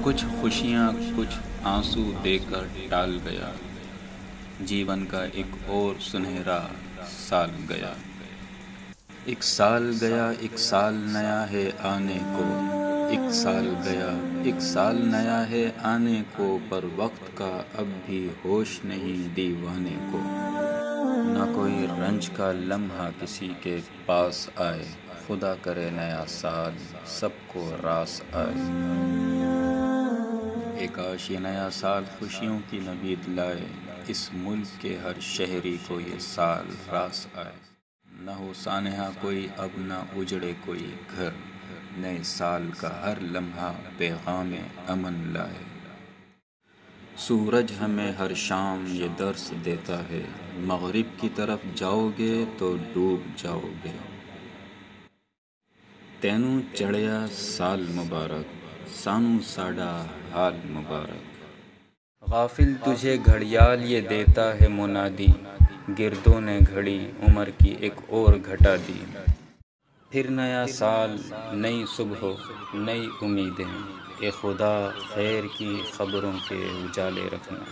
کچھ خوشیاں کچھ آنسو دے کر ٹال گیا، جیون کا ایک اور سنہرا سال گیا۔ ایک سال گیا، ایک سال نیا ہے آنے کو، ایک سال گیا، ایک سال نیا ہے آنے کو، پر وقت کا اب بھی ہوش نہیں دیوانے کو۔ نہ کوئی رنج کا لمحہ کسی کے پاس آئے، خدا کرے نیا سال سب کو راس آئے۔ اے کاش یہ نیا سال خوشیوں کی نوید لائے، اس ملک کے ہر شہری کو یہ سال راس آئے۔ نہ ہو سانحہ کوئی اب نہ اجڑے کوئی گھر، نئے سال کا ہر لمحہ پیغام امن لائے۔ سورج ہمیں ہر شام یہ درس دیتا ہے، مغرب کی طرف جاؤ گے تو ڈوب جاؤ گے۔ تینوں چڑھیا سال مبارک، سانو ساڈا حال مبارک۔ غافل تجھے گھڑیال یہ دیتا ہے منادی، گردوں نے گھڑی عمر کی ایک اور گھٹا دی۔ پھر نیا سال، نئی صبح، نئی امیدیں، اے خدا خیر کی خبروں کے اجالے رکھنا۔